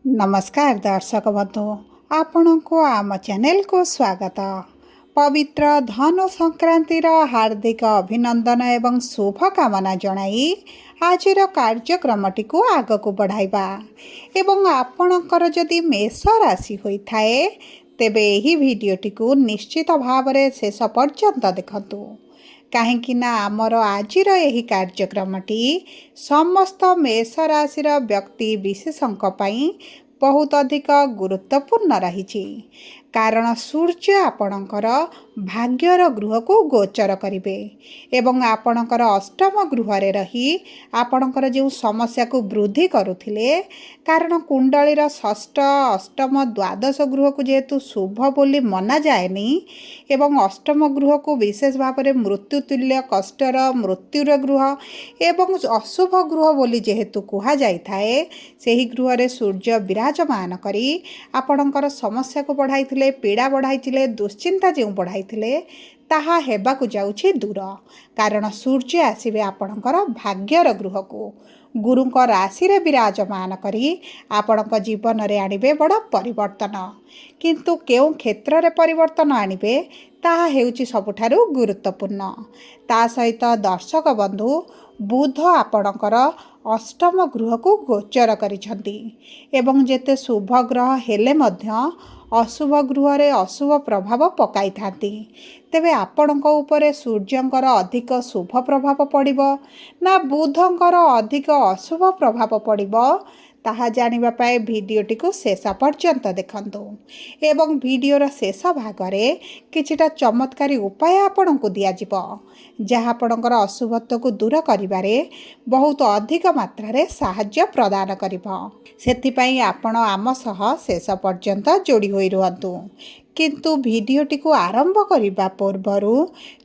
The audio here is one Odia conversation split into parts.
नमस्कार दर्शक बंधु आपण को आम चैनल को स्वागत। पवित्र धनु संक्रांतिर हार्दिक अभिनंदन एवं शुभकामना जणाई आजिर कार्यक्रमटी को आग को बढ़ाइबा एवं आपणकर जदि मेष राशि होइथाए तेबे एही भिडियोटी को निश्चित भाव में शेष पर्यंत देखंतु कहीं आमर आजिर यही कार्यक्रमटी समस्त मेष राशि व्यक्ति विशेषों बहुत अधिक गुरुत्वपूर्ण रही कारण सूर्य आपणकर भाग्यर गृह को गोचर करिवे एवं आपणकर अष्टम गृह रे रही आपणकर जो समस्या को वृद्धि करुथिले कारण कुंडलीर षष्ठ अष्टम द्वादश गृह को जेहेतु शुभ बोली मना जाएनी एवं अष्टम गृह को विशेष भाव में मृत्युतुल्य कष्टर मृत्युर गृह एवं अशुभ गृह बोली जेहेतु कहा जाए सही गृह रे सूर्य विराजमान करी आपणकर समस्या को बढ़ाई पीड़ा बढ़ाई दुश्चिंता जो बढ़ाई ताहा हेबाकु जाउछि दूर कारण सूर्य आसिबे आपणकर भाग्यर गृह को गुरुंक राशि रे विराजमान करी आपणक जीवन रे आनिबे बड़ परिवर्तन किंतु केउ क्षेत्र रे परिवर्तन आनिबे ताहा हेउछि सबुठारु गुरुत्वपूर्ण ता सहित दर्शक बंधु बुध आपणकर अष्टम गृह को गोचर करिसंती एवं जेते शुभ ग्रह हेले मध्य अशुभ गृह रे अशुभ प्रभाव पकाई थांती तेबे आपणक उपरे सूर्यंकर अधिक शुभ प्रभाव पड़िबो ना बुधंकर अधिक अशुभ प्रभाव पड़िबो ताहा जानिबा पाए भिडियोटी को शेष पर्यंत देखंतु एवं भिडियोर शेष भागरे किछिटा चमत्कारी उपाय आपन को दिया जिवो जहाँ आपणकर अशुभत्व को दूर करिबारे बहुत अधिक मात्रा रे साहाय्य प्रदान करिबो सेथिपई आपण आम सह शेष पर्यंत जोड़ी होई रुहंतु किंतु भिडियोटी को आरंभ करने पूर्वर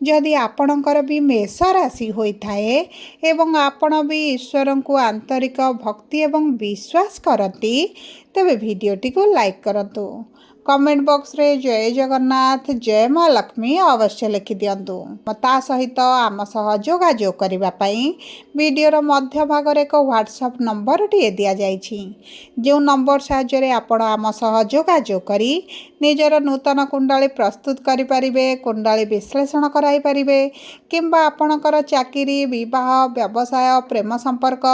जदि आपणकर भी मेष राशि होइथाए एवं आपण भी ईश्वर को आंतरिक भक्ति एवं विश्वास करती तेबे भिडियोटी को लाइक करंतु कमेंट बॉक्स रे जय जगन्नाथ जय माँ लक्ष्मी अवश्य लिखि दियंतु ता सहित आम सह जोगाजोग करबा पई वीडियोर मध्य भाग रे एक व्हाट्सएप नंबर टी दिया जाइछि जो नंबर साहाय्य रे आपण आम सह जोगाजोग करी निजर नूतन कुंडली प्रस्तुत करि परिबे कुंडली विश्लेषण कराई परिबे किंबा आपणकर चाकरी विवाह व्यवसाय प्रेम संपर्क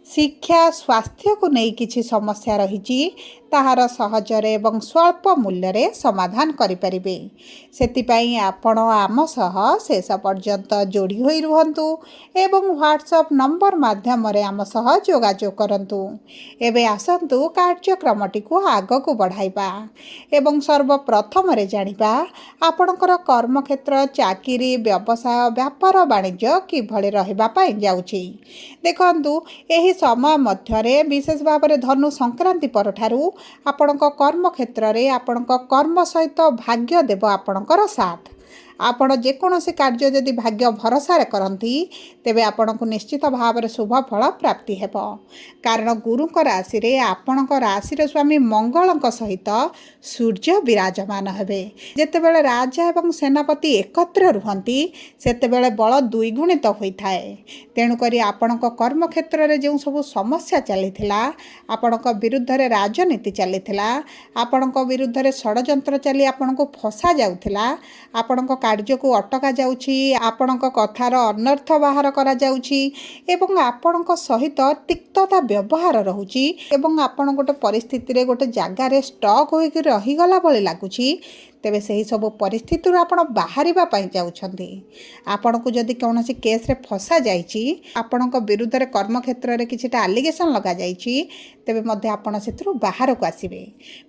शिक्षा स्वास्थ्य को नहीं किछि समस्या रही ताहार सहजरे एवं स्वल्प मूल्य रे समाधान करि परिबे सेतिपई आपण आम सह शेष पर्यंत जोड़ी होई रुहंतु एवं व्हाट्सएप नंबर माध्यम रे आम सह जोगाजोग करंतु एबे आसंतु कार्यक्रमटी को आग को बढ़ाइबा एवं सर्वप्रथम रे जानिबा आपणकर कर्म क्षेत्र चाकरी व्यवसाय व्यापार वाणिज्य किभଳି रहिबा पई जाउछि देखंतु एही समय मध्यरे विशेष भाव में धनु संक्रांति परठारु आपणक कर्म क्षेत्र रे आपणक कर्म सहित भाग्य देव आपणकर साथ आपण जेकोसी कार्य जदि भाग्य भरोसा करती तेबे आपण को निश्चित भाव में शुभ फल प्राप्ति हेब कारण गुरुंक राशि रे आपणक राशि रे स्वामी मंगल सहित सूर्य विराजमान हेबे जेतेबेले राजा एवं सेनापति एकत्र रुहंती सेतेबेले बल द्विगुणित होइथाए तेणुकरी आपणक कर्म क्षेत्र रे जो सब समस्या चलीथिला आपणक विरुद्ध रे राजनीति चलीथिला आपणक विरुद्ध रे षडयंत्र चली आपणको फसा जाउथिला आपणक कार्य को अटका जाउछि आपणक कथार अनर्थ बाहर करा जाउछि एवं आपणक सहित तिक्तता व्यवहार रहुछि एवं आपण गोटे परिस्थिति रे गोटे जगह रे स्टक होइक रही गला भली लागुछि तेबे सही सब परिस्थिति आपण बाहरिबा पई जाउछंती आपण को जदि कोनोसी केस रे फसा जाइछि आपणक विरुद्ध रे कर्म क्षेत्र रे किछटा एलिगेशन लगा जाइछि तेबे मध्ये आपण सेथरु बाहर को आसीबे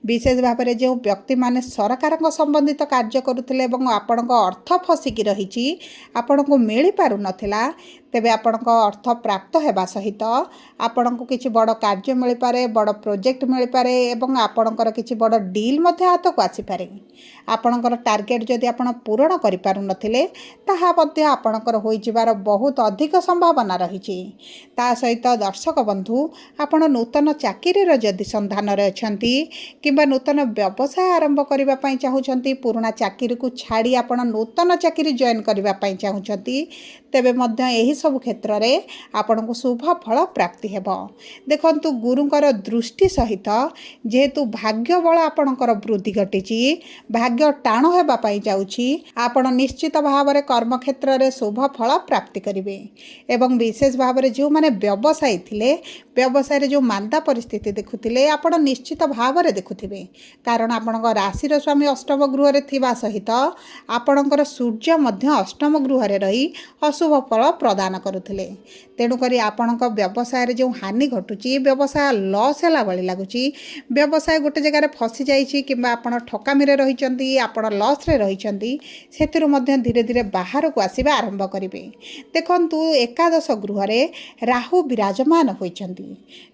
विशेष भाव में जो व्यक्ति माने सरकार संबंधित कार्य करुथिले एवं आपणक अर्थ फसिकी रहिछि आपण को मिल पारु नथिला तेबे आपणक अर्थ प्राप्त हेबा सहित आपण को किछि बड़ कार्य मिल पारे बड़ प्रोजेक्ट मिल पारे एवं आपणकर किछि बड़ डील मध्ये हाथ को आसी पारे आपणकर टार्गेट जदि आपण पूरण करि पारु नथिले ताहा मध्ये आपणकर होई जिवार बहुत अधिक संभावना रहिछि ता सहित दर्शक बंधु आपण नूतन चाकरी रो जदि संधान रे अछंती किबा नूतन व्यवसाय आरंभ करिबा पई चाहुचंती पुराना चाकरी को छाड़ी आपण नूतन चाकरी जॉइन करिबा पई चाहुचंती तेबे मध्य एही ସବୁ କ୍ଷେତ୍ରରେ ଆପଣଙ୍କୁ ଶୁଭ ଫଳ ପ୍ରାପ୍ତି ହେବ। ଦେଖନ୍ତୁ ଗୁରୁଙ୍କର ଦୃଷ୍ଟି ସହିତ ଯେହେତୁ ଭାଗ୍ୟ ବଳ ଆପଣଙ୍କର ବୃଦ୍ଧି ଘଟିଛି, ଭାଗ୍ୟ ଟାଣ ହେବା ପାଇଁ ଯାଉଛି, ଆପଣ ନିଶ୍ଚିତ ଭାବରେ କର୍ମକ୍ଷେତ୍ରରେ ଶୁଭ ଫଳ ପ୍ରାପ୍ତି କରିବେ। ଏବଂ ବିଶେଷ ଭାବରେ ଯେଉଁମାନେ ବ୍ୟବସାୟୀ ଥିଲେ, ବ୍ୟବସାୟରେ ଯେଉଁ ମାନ୍ଦା ପରିସ୍ଥିତି ଦେଖୁଥିଲେ, ଆପଣ ନିଶ୍ଚିତ ଭାବରେ ଦେଖୁଥିବେ। କାରଣ ଆପଣଙ୍କ ରାଶିର ସ୍ୱାମୀ ଅଷ୍ଟମ ଗୃହରେ ଥିବା ସହିତ ଆପଣଙ୍କର ସୂର୍ଯ୍ୟ ମଧ୍ୟ ଅଷ୍ଟମ ଗୃହରେ ରହି ଅଶୁଭ ଫଳ ପ୍ରଦାନ କରୁଥିଲେ। ତେଣୁକରି ଆପଣଙ୍କ ବ୍ୟବସାୟରେ ଯେଉଁ ହାନି ଘଟୁଛି, ବ୍ୟବସାୟ ଲସ୍ ହେଲା ଭଳି ଲାଗୁଛି, ବ୍ୟବସାୟ ଗୋଟେ ଜାଗାରେ ଫସି ଯାଇଛି କିମ୍ବା ଆପଣ ଠକାମିରେ ରହିଛନ୍ତି, ଆପଣ ଲସ୍ରେ ରହିଛନ୍ତି, ସେଥିରୁ ମଧ୍ୟ ଧୀରେ ଧୀରେ ବାହାରକୁ ଆସିବା ଆରମ୍ଭ କରିବେ। ଦେଖନ୍ତୁ ଏକାଦଶ ଗୃହରେ ରାହୁ ବିରାଜମାନ ହୋଇଛନ୍ତି।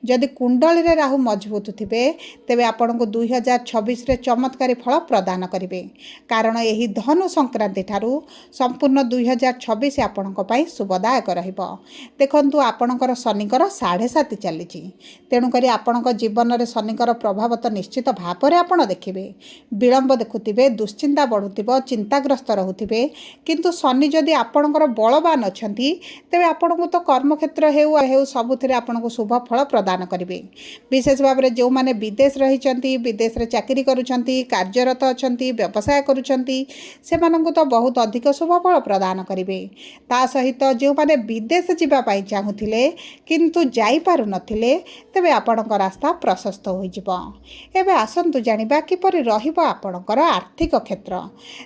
ଯଦି କୁଣ୍ଡଳୀରେ ରାହୁ ମଜବୁତ ଥିବେ, ତେବେ ଆପଣଙ୍କୁ 2026ରେ ଚମତ୍କାରୀ ଫଳ ପ୍ରଦାନ କରିବେ। କାରଣ ଏହି ଧନୁ ସଂକ୍ରାନ୍ତି ଠାରୁ ସମ୍ପୂର୍ଣ୍ଣ 2026 ଆପଣଙ୍କ ପାଇଁ ଶୁଭଦାୟକ ରହିବ। ଦେଖନ୍ତୁ ଆପଣଙ୍କର ଶନିଙ୍କର 7.5 ଚାଲିଛି। ତେଣୁକରି ଆପଣଙ୍କ ଜୀବନରେ ଶନିଙ୍କର ପ୍ରଭାବ ତ ନିଶ୍ଚିତ ଭାବରେ ଆପଣ ଦେଖିବେ। ବିଳମ୍ବ ଦେଖୁଥିବେ, ଦୁଶ୍ଚିନ୍ତା ବଢ଼ୁଥିବ, ଚିନ୍ତାଗ୍ରସ୍ତ ରହୁଥିବେ। କିନ୍ତୁ ଶନି ଯଦି ଆପଣଙ୍କର ବଳବାନ ଅଛନ୍ତି, ତେବେ ଆପଣଙ୍କୁ ତ କର୍ମକ୍ଷେତ୍ର ହେଉ ସବୁଥିରେ ଆପଣଙ୍କୁ ଶୁଭ ଫଳ ପ୍ରଦାନ କରିବେ। ବିଶେଷ ଭାବରେ ଯେଉଁମାନେ ବିଦେଶ ରହିଛନ୍ତି, ବିଦେଶରେ ଚାକିରି କରୁଛନ୍ତି, କାର୍ଯ୍ୟରତ ଅଛନ୍ତି, ବ୍ୟବସାୟ କରୁଛନ୍ତି, ସେମାନଙ୍କୁ ତ ବହୁତ ଅଧିକ ଶୁଭ ଫଳ ପ୍ରଦାନ କରିବେ। ତା ସହିତ ଯେଉଁମାନେ ବିଦେଶ ଯିବା ପାଇଁ ଚାହୁଁଥିଲେ କିନ୍ତୁ ଯାଇପାରୁନଥିଲେ, ତେବେ ଆପଣଙ୍କ ରାସ୍ତା ପ୍ରଶସ୍ତ ହୋଇଯିବ। ଏବେ ଆସନ୍ତୁ ଜାଣିବା କିପରି ରହିବ ଆପଣଙ୍କର ଆର୍ଥିକ କ୍ଷେତ୍ର।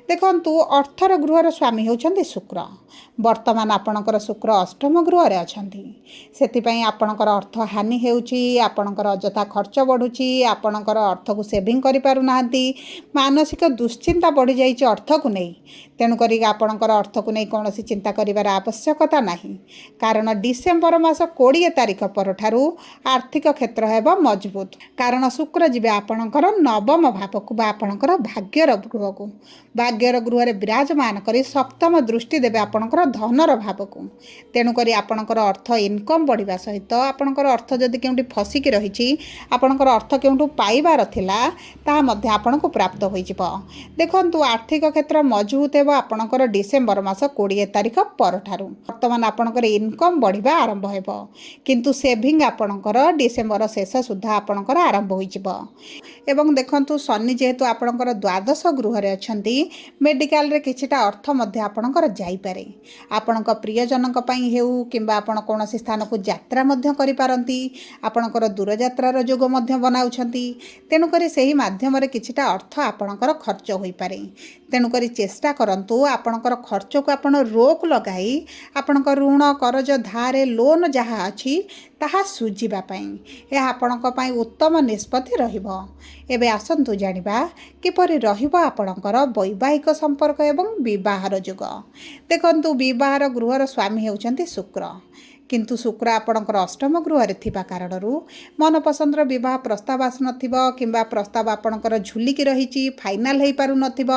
ଦେଖନ୍ତୁ ଅର୍ଥର ଗୃହର ସ୍ୱାମୀ ହେଉଛନ୍ତି ଶୁକ୍ର। ବର୍ତ୍ତମାନ ଆପଣଙ୍କର ଶୁକ୍ର ଅଷ୍ଟମ ଗୃହରେ ଅଛନ୍ତି। ସେଥିପାଇଁ ଆପଣଙ୍କର ଅର୍ଥ ହାନି ହେଉଛି, ଆପଣଙ୍କର ଅଯଥା ଖର୍ଚ୍ଚ ବଢ଼ୁଛି, ଆପଣଙ୍କର ଅର୍ଥକୁ ସେଭିଂ କରିପାରୁନାହାନ୍ତି, ମାନସିକ ଦୁଶ୍ଚିନ୍ତା ବଢ଼ିଯାଇଛି ଅର୍ଥକୁ ନେଇ। ତେଣୁକରି ଆପଣଙ୍କର ଅର୍ଥକୁ ନେଇ କୌଣସି ଚିନ୍ତା କରିବାର ଆବଶ୍ୟକତା ନାହିଁ। କାରଣ ଡିସେମ୍ବର ମାସ 20 ତାରିଖ ପରଠାରୁ ଆର୍ଥିକ କ୍ଷେତ୍ର ହେବ ମଜବୁତ। କାରଣ ଶୁକ୍ର ଯିବେ ଆପଣଙ୍କର ନବମ ଭାବକୁ ବା ଆପଣଙ୍କର ଭାଗ୍ୟର ଗୃହକୁ। ଭାଗ୍ୟର ଗୃହରେ ବିରାଜମାନ କରି ସପ୍ତମ ଦୃଷ୍ଟି ଦେବେ ଆପଣଙ୍କର ଧନର ଭାବକୁ। ତେଣୁକରି ଆପଣଙ୍କର ଅର୍ଥ ଇନକମ୍ ବଢ଼ିବା ସହିତ ଆପଣଙ୍କର ଅର୍ଥ ଯଦି କେଉଁଠି ଫସିକି ରହିଛି, ଆପଣଙ୍କର ଅର୍ଥ କେଉଁଠୁ ପାଇବାର ଥିଲା, ତାହା ମଧ୍ୟ ଆପଣଙ୍କୁ ପ୍ରାପ୍ତ ହୋଇଯିବ। ଦେଖନ୍ତୁ ଆର୍ଥିକ କ୍ଷେତ୍ର ମଜବୁତ ହେବ ଆପଣଙ୍କର ଡିସେମ୍ବର ମାସ 20 ତାରିଖ ପରଠାରୁ। ବର୍ତ୍ତମାନ ଆପଣଙ୍କର ଇନକମ୍ ବଢ଼ିବା ଆରମ୍ଭ ହେବ। କିନ୍ତୁ ସେଭିଂ ଆପଣଙ୍କର ଡିସେମ୍ବର ଶେଷ ସୁଦ୍ଧା ଆପଣଙ୍କର ଆରମ୍ଭ ହୋଇଯିବ। ଏବଂ ଦେଖନ୍ତୁ ଶନି ଯେହେତୁ ଆପଣଙ୍କର ଦ୍ୱାଦଶ ଗୃହରେ ଅଛନ୍ତି, ମେଡ଼ିକାଲରେ କିଛିଟା ଅର୍ଥ ମଧ୍ୟ ଆପଣଙ୍କର ଯାଇପାରେ। ଆପଣଙ୍କ ପ୍ରିୟଜନଙ୍କ ପାଇଁ ହେଉ କିମ୍ବା ଆପଣ କୌଣସି ସ୍ଥାନକୁ ଯାତ୍ରା ମଧ୍ୟ କରିପାରନ୍ତି, ଆପଣଙ୍କର ଦୂରଯାତ୍ରାର ଯୋଗ ମଧ୍ୟ ବନାଉଛନ୍ତି। ତେଣୁକରି ସେହି ମାଧ୍ୟମରେ କିଛିଟା ଅର୍ଥ ଆପଣଙ୍କର ଖର୍ଚ୍ଚ ହୋଇପାରେ। ତେଣୁକରି ଚେଷ୍ଟା କରନ୍ତୁ ଆପଣଙ୍କର ଖର୍ଚ୍ଚକୁ ଆପଣ ରୋକ ଲଗାଇ ଆପଣଙ୍କ ଋଣ, କରଜ, ଧାର, ଲୋନ୍ ଯାହା ଅଛି ତାହା ଶୁଝିବା ପାଇଁ। ଏହା ଆପଣଙ୍କ ପାଇଁ ଉତ୍ତମ ନିଷ୍ପତ୍ତି ରହିବ। ଏବେ ଆସନ୍ତୁ ଜାଣିବା କିପରି ରହିବ ଆପଣଙ୍କର ବୈବାହିକ ସମ୍ପର୍କ ଏବଂ ବିବାହର ଯୋଗ। ଦେଖନ୍ତୁ ବିବାହର ଗୃହର ସ୍ୱାମୀ ହେଉଛନ୍ତି ଶୁକ୍ର। କିନ୍ତୁ ଶୁକ୍ର ଆପଣଙ୍କର ଅଷ୍ଟମ ଗୃହରେ ଥିବା କାରଣରୁ ମନପସନ୍ଦର ବିବାହ ପ୍ରସ୍ତାବ ଆସୁନଥିବ କିମ୍ବା ପ୍ରସ୍ତାବ ଆପଣଙ୍କର ଝୁଲିକି ରହିଛି, ଫାଇନାଲ୍ ହୋଇପାରୁନଥିବ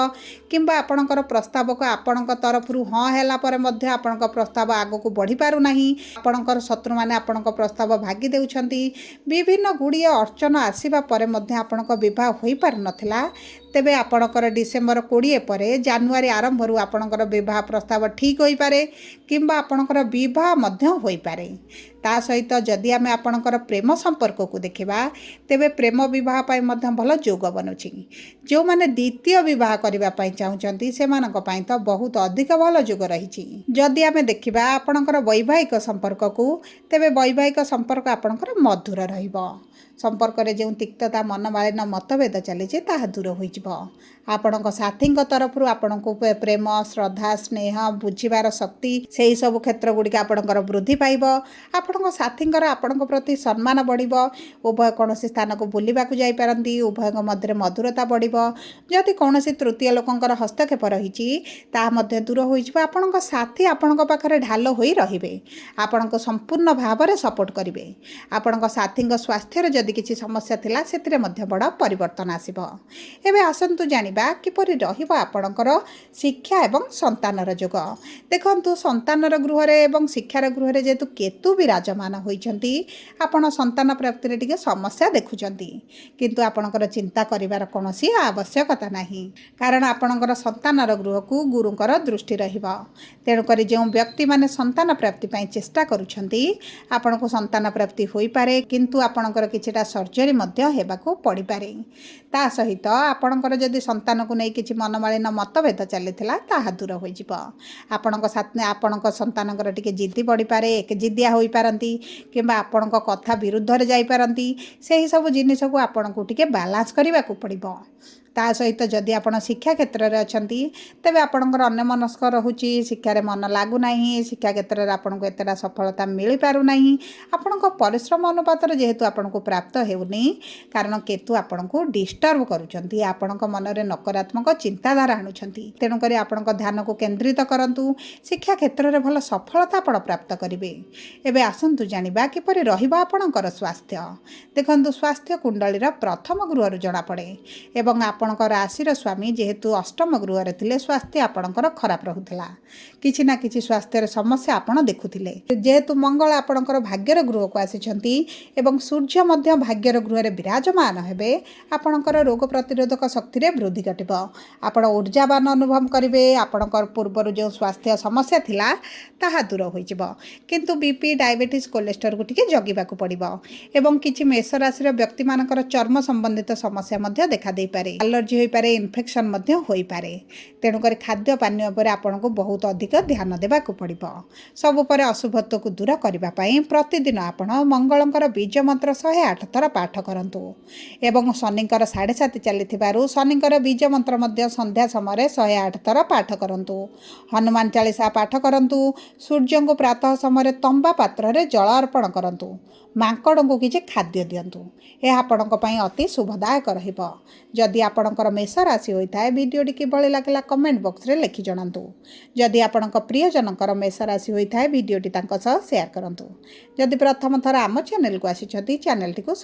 କିମ୍ବା ଆପଣଙ୍କର ପ୍ରସ୍ତାବକୁ ଆପଣଙ୍କ ତରଫରୁ ହଁ ହେଲା ପରେ ମଧ୍ୟ ଆପଣଙ୍କ ପ୍ରସ୍ତାବ ଆଗକୁ ବଢ଼ିପାରୁନାହିଁ, ଆପଣଙ୍କର ଶତ୍ରୁମାନେ ଆପଣଙ୍କ ପ୍ରସ୍ତାବ ଭାଙ୍ଗି ଦେଉଛନ୍ତି, ବିଭିନ୍ନ ଗୁଡ଼ିଏ ଅର୍ଚନ ଆସିବା ପରେ ମଧ୍ୟ ଆପଣଙ୍କ ବିବାହ ହୋଇପାରୁନଥିଲା, ତେବେ ଆପଣଙ୍କର ଡିସେମ୍ବର 20 ପରେ ଜାନୁଆରୀ ଆରମ୍ଭରୁ ଆପଣଙ୍କର ବିବାହ ପ୍ରସ୍ତାବ ଠିକ୍ ହୋଇପାରେ କିମ୍ବା ଆପଣଙ୍କର ବିବାହ ମଧ୍ୟ ହୋଇପାରେ। ତା ସହିତ ଯଦି ଆମେ ଆପଣଙ୍କର ପ୍ରେମ ସମ୍ପର୍କକୁ ଦେଖିବା, ତେବେ ପ୍ରେମ ବିବାହ ପାଇଁ ମଧ୍ୟ ଭଲ ଯୋଗ ବନୁଛି। ଯେଉଁମାନେ ଦ୍ୱିତୀୟ ବିବାହ କରିବା ପାଇଁ ଚାହୁଁଛନ୍ତି, ସେମାନଙ୍କ ପାଇଁ ତ ବହୁତ ଅଧିକ ଭଲ ଯୋଗ ରହିଛି। ଯଦି ଆମେ ଦେଖିବା ଆପଣଙ୍କର ବୈବାହିକ ସମ୍ପର୍କକୁ, ତେବେ ବୈବାହିକ ସମ୍ପର୍କ ଆପଣଙ୍କର ମଧୁର ରହିବ। ସମ୍ପର୍କରେ ଯେଉଁ ତିକ୍ତତା, ମନମାଳିନ, ମତଭେଦ ଚାଲିଛି ତାହା ଦୂର ହୋଇଯିବ। ଆପଣଙ୍କ ସାଥୀଙ୍କ ତରଫରୁ ଆପଣଙ୍କୁ ପ୍ରେମ, ଶ୍ରଦ୍ଧା, ସ୍ନେହ, ବୁଝିବାର ଶକ୍ତି, ସେହି ସବୁ କ୍ଷେତ୍ର ଗୁଡ଼ିକ ଆପଣଙ୍କର ବୃଦ୍ଧି ପାଇବ। ଆପଣଙ୍କ ସାଥୀଙ୍କର ଆପଣଙ୍କ ପ୍ରତି ସମ୍ମାନ ବଢ଼ିବ। ଉଭୟ କୌଣସି ସ୍ଥାନକୁ ବୁଲିବାକୁ ଯାଇପାରନ୍ତି, ଉଭୟଙ୍କ ମଧ୍ୟରେ ମଧୁରତା ବଢ଼ିବ। ଯଦି କୌଣସି ତୃତୀୟ ଲୋକଙ୍କର ହସ୍ତକ୍ଷେପ ରହିଛି, ତାହା ମଧ୍ୟ ଦୂର ହୋଇଯିବ। ଆପଣଙ୍କ ସାଥୀ ଆପଣଙ୍କ ପାଖରେ ଢାଲ ହୋଇ ରହିବେ, ଆପଣଙ୍କୁ ସମ୍ପୂର୍ଣ୍ଣ ଭାବରେ ସପୋର୍ଟ କରିବେ। ଆପଣଙ୍କ ସାଥୀଙ୍କ ସ୍ୱାସ୍ଥ୍ୟରେ ଯଦି କିଛି ସମସ୍ୟା ଥିଲା, ସେଥିରେ ମଧ୍ୟ ବଡ଼ ପରିବର୍ତ୍ତନ ଆସିବ। ଏବେ ଆସନ୍ତୁ ଜାଣିବା କିପରି ରହିବ ଆପଣଙ୍କର ଶିକ୍ଷା ଏବଂ ସନ୍ତାନର ଯୋଗ। ଦେଖନ୍ତୁ ସନ୍ତାନର ଗୃହରେ ଏବଂ ଶିକ୍ଷାର ଗୃହରେ ଯେହେତୁ କେତୁ ବିରାଜ ବିରାଜମାନ ହୋଇଛନ୍ତି। ଆପଣ ସନ୍ତାନ ପ୍ରାପ୍ତିରେ ଟିକେ ସମସ୍ୟା ଦେଖୁଛନ୍ତି, କିନ୍ତୁ ଆପଣଙ୍କର ଚିନ୍ତା କରିବାର କୌଣସି ଆବଶ୍ୟକତା ନାହିଁ, କାରଣ ଆପଣଙ୍କର ସନ୍ତାନର ଗୃହକୁ ଗୁରୁଙ୍କର ଦୃଷ୍ଟି ରହିବ। ତେଣୁକରି ଯେଉଁ ବ୍ୟକ୍ତିମାନେ ସନ୍ତାନ ପ୍ରାପ୍ତି ପାଇଁ ଚେଷ୍ଟା କରୁଛନ୍ତି, ଆପଣଙ୍କୁ ସନ୍ତାନ ପ୍ରାପ୍ତି ହୋଇପାରେ, କିନ୍ତୁ ଆପଣଙ୍କର କିଛିଟା ସର୍ଜରୀ ମଧ୍ୟ ହେବାକୁ ପଡ଼ିପାରେ। ତା ସହିତ ଆପଣଙ୍କର ଯଦି ସନ୍ତାନକୁ ନେଇ କିଛି ମନମାଳିନ ମତଭେଦ ଚାଲିଥିଲା, ତାହା ଦୂର ହୋଇଯିବ। ଆପଣଙ୍କ ସନ୍ତାନଙ୍କର ଟିକେ ଜିଦ୍ଦି ପଡ଼ିପାରେ, ଏକଜିଦିଆ ହୋଇପାରନ୍ତି, କିମ୍ବା ଆପଣଙ୍କ କଥା ବିରୁଦ୍ଧରେ ଯାଇପାରନ୍ତି। ସେହିସବୁ ଜିନିଷକୁ ଆପଣଙ୍କୁ ଟିକେ ବାଲାନ୍ସ କରିବାକୁ ପଡ଼ିବ। ତା ସହିତ ଯଦି ଆପଣ ଶିକ୍ଷା କ୍ଷେତ୍ରରେ ଅଛନ୍ତି, ତେବେ ଆପଣଙ୍କର ଅନ୍ୟମନସ୍କ ରହୁଛି, ଶିକ୍ଷାରେ ମନ ଲାଗୁନାହିଁ, ଶିକ୍ଷା କ୍ଷେତ୍ରରେ ଆପଣଙ୍କୁ ଏତେଟା ସଫଳତା ମିଳିପାରୁନାହିଁ। ଆପଣଙ୍କ ପରିଶ୍ରମ ଅନୁପାତରେ ଯେହେତୁ ଆପଣଙ୍କୁ ପ୍ରାପ୍ତ ହେଉନି, କାରଣ କେତୁ ଆପଣଙ୍କୁ ଡିଷ୍ଟର୍ବ କରୁଛନ୍ତି, ଆପଣଙ୍କ ମନରେ ନକାରାତ୍ମକ ଚିନ୍ତାଧାରା ଆଣୁଛନ୍ତି। ତେଣୁକରି ଆପଣଙ୍କ ଧ୍ୟାନକୁ କେନ୍ଦ୍ରିତ କରନ୍ତୁ। ଶିକ୍ଷା କ୍ଷେତ୍ରରେ ଭଲ ସଫଳତା ଆପଣ ପ୍ରାପ୍ତ କରିବେ। ଏବେ ଆସନ୍ତୁ ଜାଣିବା କିପରି ରହିବ ଆପଣଙ୍କର ସ୍ୱାସ୍ଥ୍ୟ। ଦେଖନ୍ତୁ, ସ୍ୱାସ୍ଥ୍ୟ କୁଣ୍ଡଳୀର ପ୍ରଥମ ଗୃହରୁ ଜଣାପଡ଼େ ଏବଂ ଆପଣଙ୍କ ରାଶିର ସ୍ୱାମୀ ଯେହେତୁ ଅଷ୍ଟମ ଗୃହରେ ଥିଲେ, ସ୍ୱାସ୍ଥ୍ୟ ଆପଣଙ୍କର ଖରାପ ରହୁଥିଲା। କିଛି ନା କିଛି ସ୍ୱାସ୍ଥ୍ୟର ସମସ୍ୟା ଆପଣ ଦେଖୁଥିଲେ। ଯେହେତୁ ମଙ୍ଗଳ ଆପଣଙ୍କର ଭାଗ୍ୟର ଗୃହକୁ ଆସିଛନ୍ତି ଏବଂ ସୂର୍ଯ୍ୟ ମଧ୍ୟ ଭାଗ୍ୟର ଗୃହରେ ବିରାଜମାନ ହେବେ, ଆପଣଙ୍କର ରୋଗ ପ୍ରତିରୋଧକ ଶକ୍ତିରେ ବୃଦ୍ଧି ଘଟିବ। ଆପଣ ଊର୍ଜାବାନ ଅନୁଭବ କରିବେ। ଆପଣଙ୍କର ପୂର୍ବରୁ ଯେଉଁ ସ୍ୱାସ୍ଥ୍ୟ ସମସ୍ୟା ଥିଲା, ତାହା ଦୂର ହୋଇଯିବ। କିନ୍ତୁ ବିପି, ଡାଇବେଟିସ୍, କୋଲେଷ୍ଟ୍ରଲକୁ ଟିକେ ଜଗିବାକୁ ପଡ଼ିବ। ଏବଂ କିଛି ମେଷ ରାଶିର ବ୍ୟକ୍ତିମାନଙ୍କର ଚର୍ମ ସମ୍ବନ୍ଧିତ ସମସ୍ୟା ମଧ୍ୟ ଦେଖାଦେଇପାରେ। ଆଲର୍ଜି ହୋଇପାରେ, ଇନଫେକ୍ସନ୍ ମଧ୍ୟ ହୋଇପାରେ। ତେଣୁକରି ଖାଦ୍ୟ ପାନୀୟ ଉପରେ ଆପଣଙ୍କୁ ବହୁତ ଅଧିକ ଧ୍ୟାନ ଦେବାକୁ ପଡ଼ିବ। ସବୁ ପରେ ଅଶୁଭତ୍ୱକୁ ଦୂର କରିବା ପାଇଁ ପ୍ରତିଦିନ ଆପଣ ମଙ୍ଗଳଙ୍କର ବୀଜ ମନ୍ତ୍ର 108 ଥର ପାଠ କରନ୍ତୁ। ଏବଂ ଶନିଙ୍କର 7.5 ଚାଲିଥିବାରୁ ଶନିଙ୍କର ବୀଜ ମନ୍ତ୍ର ମଧ୍ୟ ସନ୍ଧ୍ୟା ସମୟରେ 108 ଥର ପାଠ କରନ୍ତୁ। ହନୁମାନ ଚାଳିଶା ପାଠ କରନ୍ତୁ। ସୂର୍ଯ୍ୟଙ୍କୁ ପ୍ରାତଃ ସମୟରେ ତମ୍ବା ପାତ୍ରରେ ଜଳ ଅର୍ପଣ କରନ୍ତୁ। ମାଙ୍କଡ଼ଙ୍କୁ କିଛି ଖାଦ୍ୟ ଦିଅନ୍ତୁ। ଏହା ଆପଣଙ୍କ ପାଇଁ ଅତି ଶୁଭଦାୟକ ରହିବ। ଯଦି ଆପଣଙ୍କର ମେଷ ରାଶି ହୋଇଥାଏ, ଭିଡ଼ିଓଟି କିଭଳି ଲାଗିଲା କମେଣ୍ଟ ବକ୍ସରେ ଲେଖି ଜଣାନ୍ତୁ। ଯଦି ଆପଣଙ୍କ ପ୍ରିୟଜନଙ୍କର ମେଷ ରାଶି ହୋଇଥାଏ, ଭିଡ଼ିଓଟି ତାଙ୍କ ସହ ସେୟାର କରନ୍ତୁ। ଯଦି ପ୍ରଥମ ଥର ଆମ ଚ୍ୟାନେଲକୁ ଆସିଛନ୍ତି, ଚ୍ୟାନେଲଟିକୁ